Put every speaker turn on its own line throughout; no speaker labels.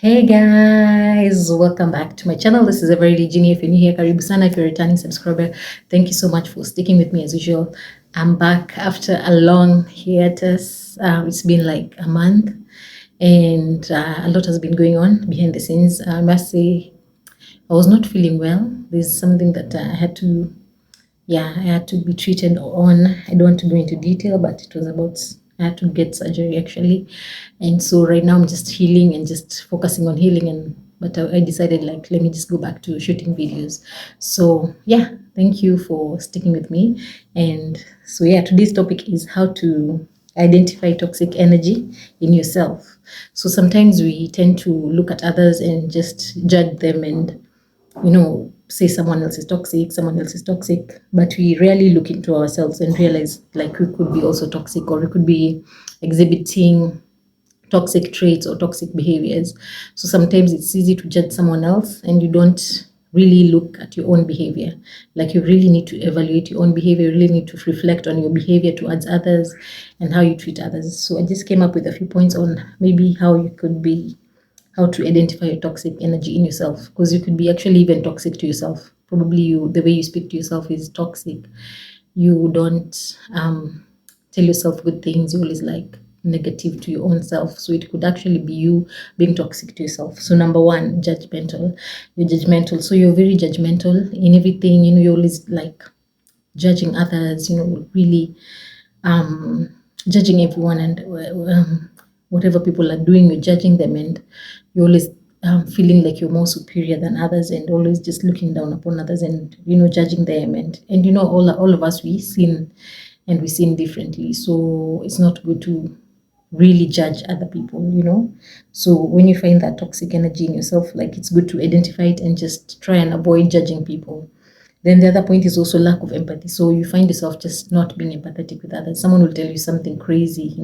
Hey guys, welcome back to my channel. This is a very Genie. If you're new here, karibu sana. If you're a returning subscriber, thank you so much for sticking with me as usual. I'm back after a long hiatus. It's been like a month, and a lot has been going on behind the scenes. I must say, I was not feeling well. There's something that I had to be treated on. I don't want to go into detail, but it was about I had to get surgery actually, and so right now I'm just healing and just focusing on healing. And but I decided like let me just go back to shooting videos. So yeah, thank you for sticking with me. And so yeah, today's topic is how to identify toxic energy in yourself. So sometimes we tend to look at others and just judge them and say someone else is toxic, but we rarely look into ourselves and realize like we could be also toxic, or we could be exhibiting toxic traits or toxic behaviors. So sometimes it's easy to judge someone else and you don't really look at your own behavior. Like you really need to evaluate your own behavior, you really need to reflect on your behavior towards others and how you treat others. So I just came up with a few points on maybe how to identify your toxic energy in yourself, because you could be actually even toxic to yourself. Probably the way you speak to yourself is toxic. You don't tell yourself good things. You always like negative to your own self, so it could actually be you being toxic to yourself. So number one, judgmental. You're judgmental, so you're very judgmental in everything. You're always like judging others, really judging everyone, and whatever people are doing, you're judging them, and you're always feeling like you're more superior than others, and always just looking down upon others, and judging them, and all of us, we sin differently, so it's not good to really judge other people. So when you find that toxic energy in yourself, like, it's good to identify it and just try and avoid judging people. Then the other point is also lack of empathy. So you find yourself just not being empathetic with others. Someone will tell you something crazy.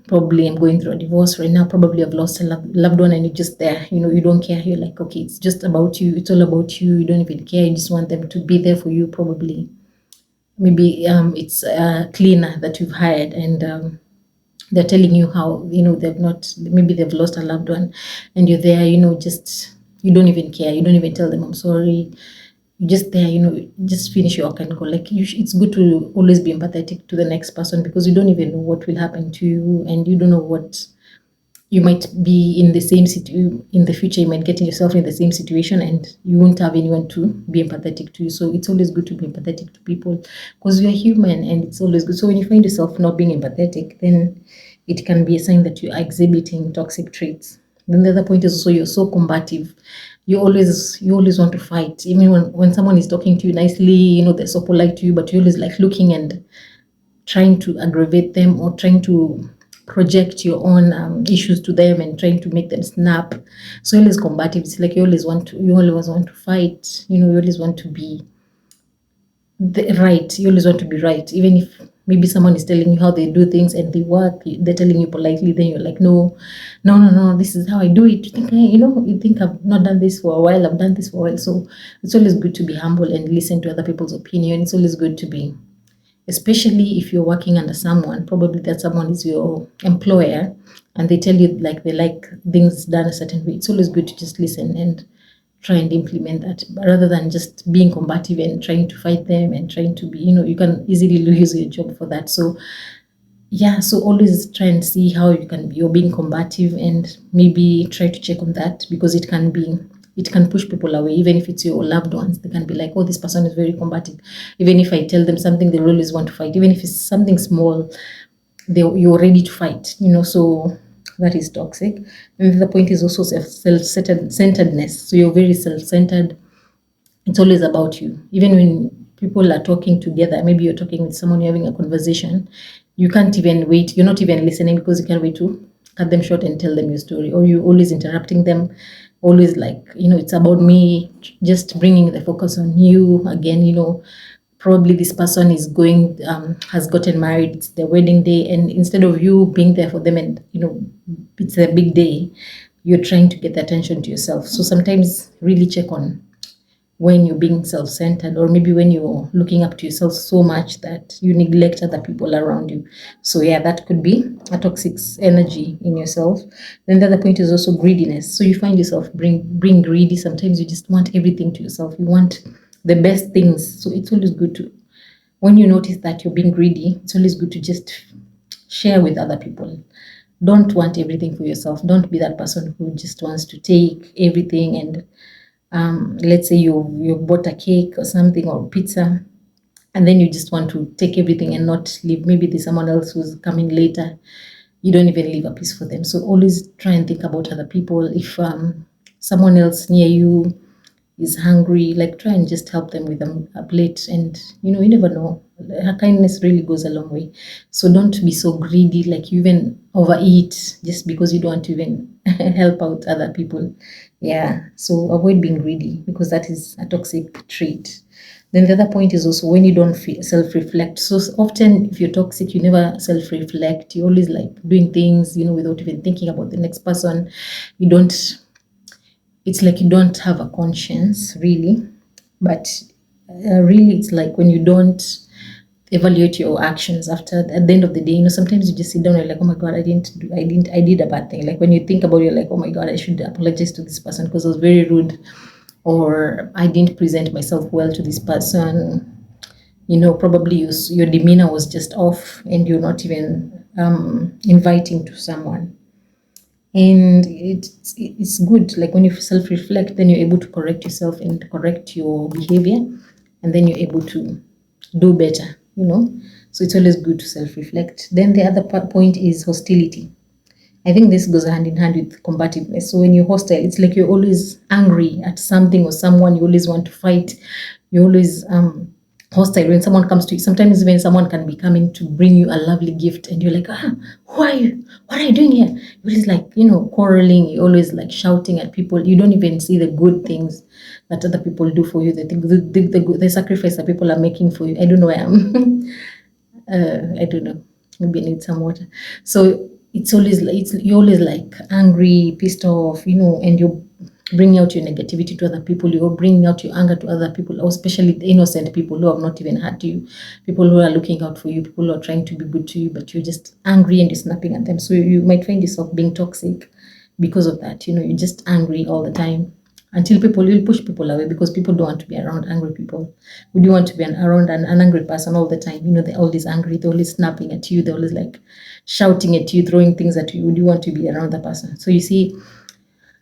Probably I'm going through a divorce right now. Probably I've lost a loved one, and you're just there. You don't care. You're like, okay, it's just about you. It's all about you. You don't even care. You just want them to be there for you. Probably, maybe it's a cleaner that you've hired, and they're telling you how maybe they've lost a loved one, and you're there. Just you don't even care. You don't even tell them I'm sorry. You're just there, just finish your work and go. Like, it's good to always be empathetic to the next person, because you don't even know what will happen to you, and you don't know what you might be in the same in the future. You might get yourself in the same situation, and you won't have anyone to be empathetic to you. So it's always good to be empathetic to people, because you're human, and it's always good. So when you find yourself not being empathetic, then it can be a sign that you are exhibiting toxic traits. Then the other point is also you're so combative. You always want to fight, even when someone is talking to you nicely. They're so polite to you, but you're always like looking and trying to aggravate them, or trying to project your own issues to them, and trying to make them snap. So you're always combative. It's like you always want to fight. You always want to be right. You always want to be right, even if maybe someone is telling you how they do things and they work. They're telling you politely, then you're like, no, no, no, no, this is how I do it. You think I've not done this for a while. I've done this for a while. So it's always good to be humble and listen to other people's opinion. It's always good to be, especially if you're working under someone. Probably that someone is your employer, and they tell you like they like things done a certain way. It's always good to just listen and try and implement that, rather than just being combative and trying to fight them, and trying to be, you can easily lose your job for that. So yeah, so always try and see how you're being combative, and maybe try to check on that, because it can push people away. Even if it's your loved ones, they can be like, oh, this person is very combative. Even if I tell them something, they'll always want to fight. Even if it's something small, you're ready to fight. So that is toxic. And the point is also self-centeredness. So you're very self-centered. It's always about you. Even when people are talking together, maybe you're talking with someone, you're having a conversation, you can't even wait. You're not even listening, because you can't wait to cut them short and tell them your story. Or you're always interrupting them, always like, it's about me, just bringing the focus on you again. Probably this person has gotten married, it's their wedding day, and instead of you being there for them, and it's a big day, you're trying to get the attention to yourself. So sometimes really check on when you're being self-centered, or maybe when you're looking up to yourself so much that you neglect other people around you. So yeah, that could be a toxic energy in yourself. Then the other point is also greediness. So you find yourself being greedy. Sometimes you just want everything to yourself. You want the best things. So it's always good to, when you notice that you're being greedy, it's always good to just share with other people. Don't want everything for yourself. Don't be that person who just wants to take everything. And let's say you bought a cake or something, or pizza, and then you just want to take everything and not leave. Maybe there's someone else who's coming later. You don't even leave a piece for them. So always try and think about other people. If someone else near you is hungry, like try and just help them with a plate. And you never know, her kindness really goes a long way. So don't be so greedy, like you even overeat just because you don't want to even help out other people. Yeah, so avoid being greedy, because that is a toxic trait. Then the other point is also when you don't self-reflect. So often if you're toxic, you never self-reflect. You're always like doing things, without even thinking about the next person. You don't, it's like you don't have a conscience, really. But really, it's like when you don't evaluate your actions after, at the end of the day, sometimes you just sit down and you're like, oh my god, I did a bad thing. Like when you think about it, you're like, oh my god, I should apologize to this person because I was very rude, or I didn't present myself well to this person. Probably your demeanor was just off, and you're not even inviting to someone. And it's good, like when you self-reflect, then you're able to correct yourself and correct your behavior, and then you're able to do better. So it's always good to self-reflect. Then the other point is hostility. I think this goes hand in hand with combativeness. So when you're hostile, it's like you're always angry at something or someone. You always want to fight. You always hostile when someone comes to you. Sometimes when someone can be coming to bring you a lovely gift, and you're like, who are you? What are you doing here? You're always like, quarreling. You're always like shouting at people. You don't even see the good things that other people do for you. The sacrifice that people are making for you. I don't know where I'm. I don't know. Maybe I need some water. So it's always like you're always like angry, pissed off, and you're bringing out your negativity to other people. You're bringing out your anger to other people, or especially the innocent people who have not even hurt you, people who are looking out for you, people who are trying to be good to you, but you're just angry and you're snapping at them. So you might find yourself being toxic because of that. You're just angry all the time, until you'll push people away, because people don't want to be around angry people. Would you want to be around an angry person all the time? They're always angry, they're always snapping at you, they're always like shouting at you, throwing things at you. Would you want to be around that person? So you see,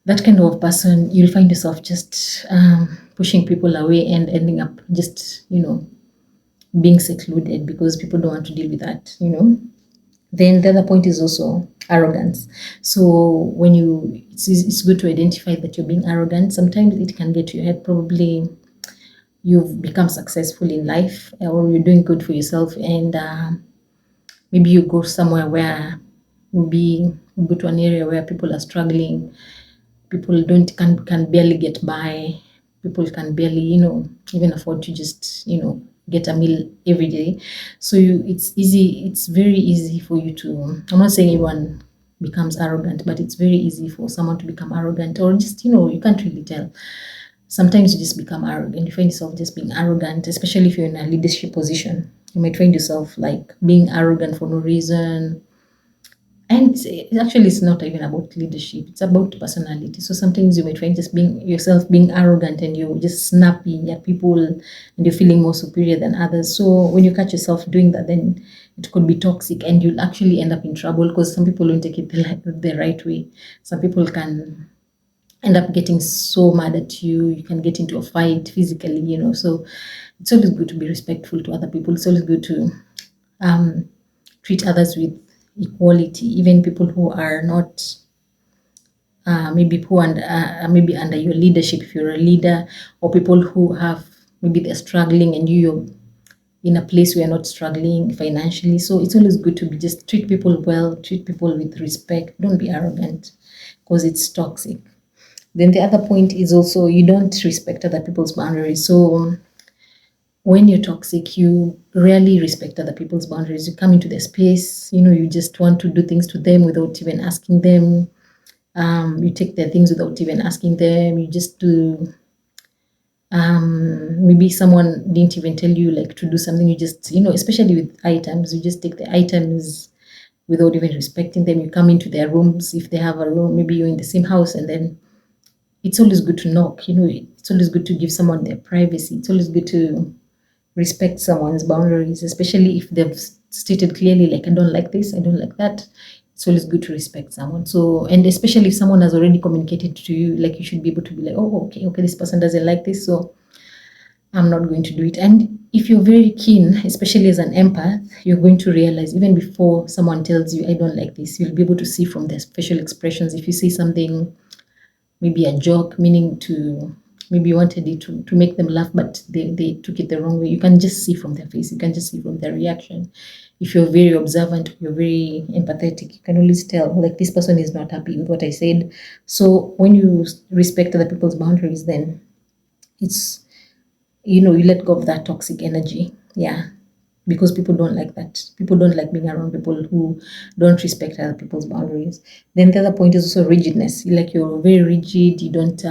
that kind of person, you'll find yourself just pushing people away and ending up just being secluded, because people don't want to deal with that. Then the other point is also arrogance. So when it's good to identify that you're being arrogant. Sometimes it can get to your head. Probably you've become successful in life, or you're doing good for yourself, and maybe you go somewhere where, maybe you go to an area where people are struggling. People can barely get by. People can barely even afford to just get a meal every day. So it's very easy for you to, I'm not saying everyone becomes arrogant, but it's very easy for someone to become arrogant, or just you can't really tell. Sometimes you just become arrogant. You find yourself just being arrogant, especially if you're in a leadership position. You might find yourself like being arrogant for no reason. And it's not even about leadership, it's about personality. So sometimes you might find just being arrogant, and you're just snappy at people, and you're feeling more superior than others. So when you catch yourself doing that, then it could be toxic, and you'll actually end up in trouble, because some people don't take it the right way. Some people can end up getting so mad at you. You can get into a fight physically. So it's always good to be respectful to other people. It's always good to treat others with equality, even people who are not maybe under your leadership, if you're a leader, or people who have, maybe they're struggling and you're in a place where you're not struggling financially. So it's always good to just treat people well, treat people with respect. Don't be arrogant, because it's toxic. Then the other point is also, you don't respect other people's boundaries. So when you're toxic, you rarely respect other people's boundaries. You come into their space, you just want to do things to them without even asking them. You take their things without even asking them. You just do Maybe someone didn't even tell you like to do something. You just, especially with items, you just take the items without even respecting them. You come into their rooms if they have a room. Maybe you're in the same house, and then it's always good to knock. It's always good to give someone their privacy. It's always good to respect someone's boundaries, especially if they've stated clearly, like, I don't like this, I don't like that. It's always good to respect someone. So, and especially if someone has already communicated to you, like, you should be able to be like, oh, okay, this person doesn't like this, so I'm not going to do it. And if you're very keen, especially as an empath, you're going to realize even before someone tells you, I don't like this, you'll be able to see from their facial expressions. If you see something, maybe a joke, meaning to, maybe you wanted it to make them laugh, but they took it the wrong way, you can just see from their face, you can just see from their reaction. If you're very observant, you're very empathetic, you can always tell, like, this person is not happy with what I said. So when you respect other people's boundaries, then it's, you let go of that toxic energy. Yeah, because people don't like that. People don't like being around people who don't respect other people's boundaries. Then the other point is also rigidness. Like, you're very rigid. You don't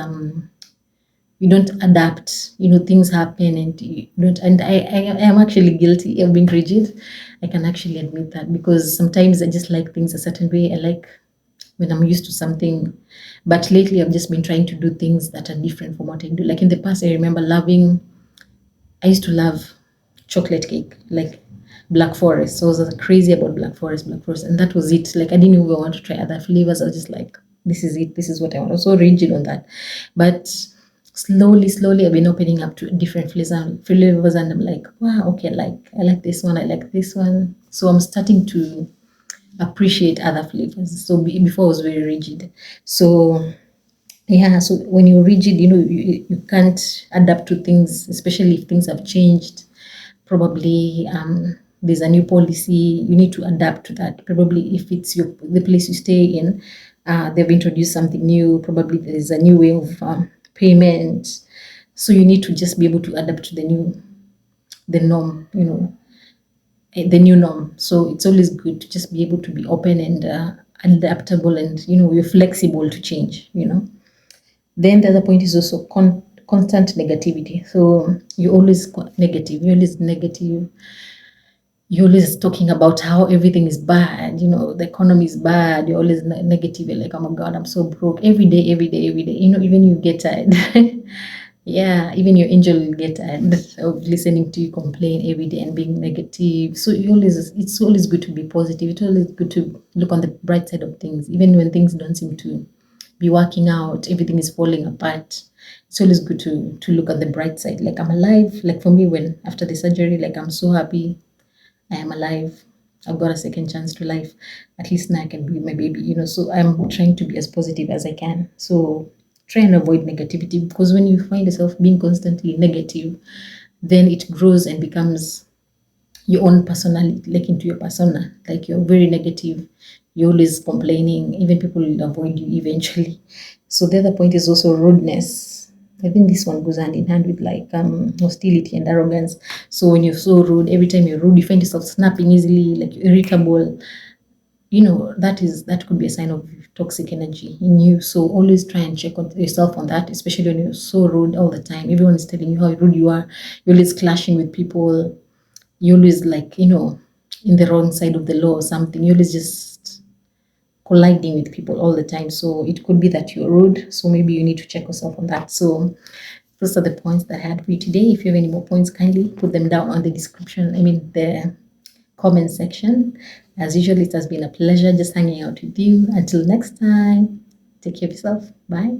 adapt. Things happen, and you don't. And I am actually guilty of being rigid. I can actually admit that, because sometimes I just like things a certain way. I like when I'm used to something, but lately I've just been trying to do things that are different from what I do. Like, in the past, I remember I used to love chocolate cake, like Black Forest. So I was crazy about Black Forest, and that was it. Like, I didn't even want to try other flavors. I was just like, this is it. This is what I want. I was so rigid on that. But slowly, I've been opening up to different flavors, and I'm like, wow, okay, like, I like this one. I like this one. So I'm starting to appreciate other flavors. So before I was very rigid. So yeah, so when you're rigid, you can't adapt to things, especially if things have changed. Probably there's a new policy, you need to adapt to that. Probably if it's the place you stay in, they've introduced something new. Probably there's a new way of payment. So you need to just be able to adapt to the norm, the new norm. So it's always good to just be able to be open and adaptable, and you're flexible to change. Then the other point is also constant negativity. So you're always negative. You're always talking about how everything is bad. The economy is bad. You're always negative. You're like, oh my God, I'm so broke. Every day, every day, every day. Even you get tired. Yeah, even your angel will get tired of listening to you complain every day and being negative. So it's always good to be positive. It's always good to look on the bright side of things, even when things don't seem to be working out, everything is falling apart. It's always good to look at the bright side. Like, I'm alive. Like, for me, when after the surgery, like, I'm so happy I am alive. I've got a second chance to life. At least now I can be with my baby. So I'm trying to be as positive as I can. So try and avoid negativity, because when you find yourself being constantly negative, then it grows and becomes your own personality, like into your persona. Like, you're very negative, you're always complaining, even people will avoid you eventually. So the other point is also rudeness. I think this one goes hand in hand with, like, hostility and arrogance. So when you're so rude, every time you're rude, you find yourself snapping easily, like, you're irritable. That could be a sign of toxic energy in you. So always try and check on yourself on that, especially when you're so rude all the time. Everyone is telling you how rude you are. You're always clashing with people. You always, like, in the wrong side of the law or something. You always just colliding with people all the time. So it could be that you're rude. So maybe you need to check yourself on that. So those are the points that I had for you today. If you have any more points, kindly put them down on the the comment section. As usual, it has been a pleasure just hanging out with you. Until next time, take care of yourself. Bye.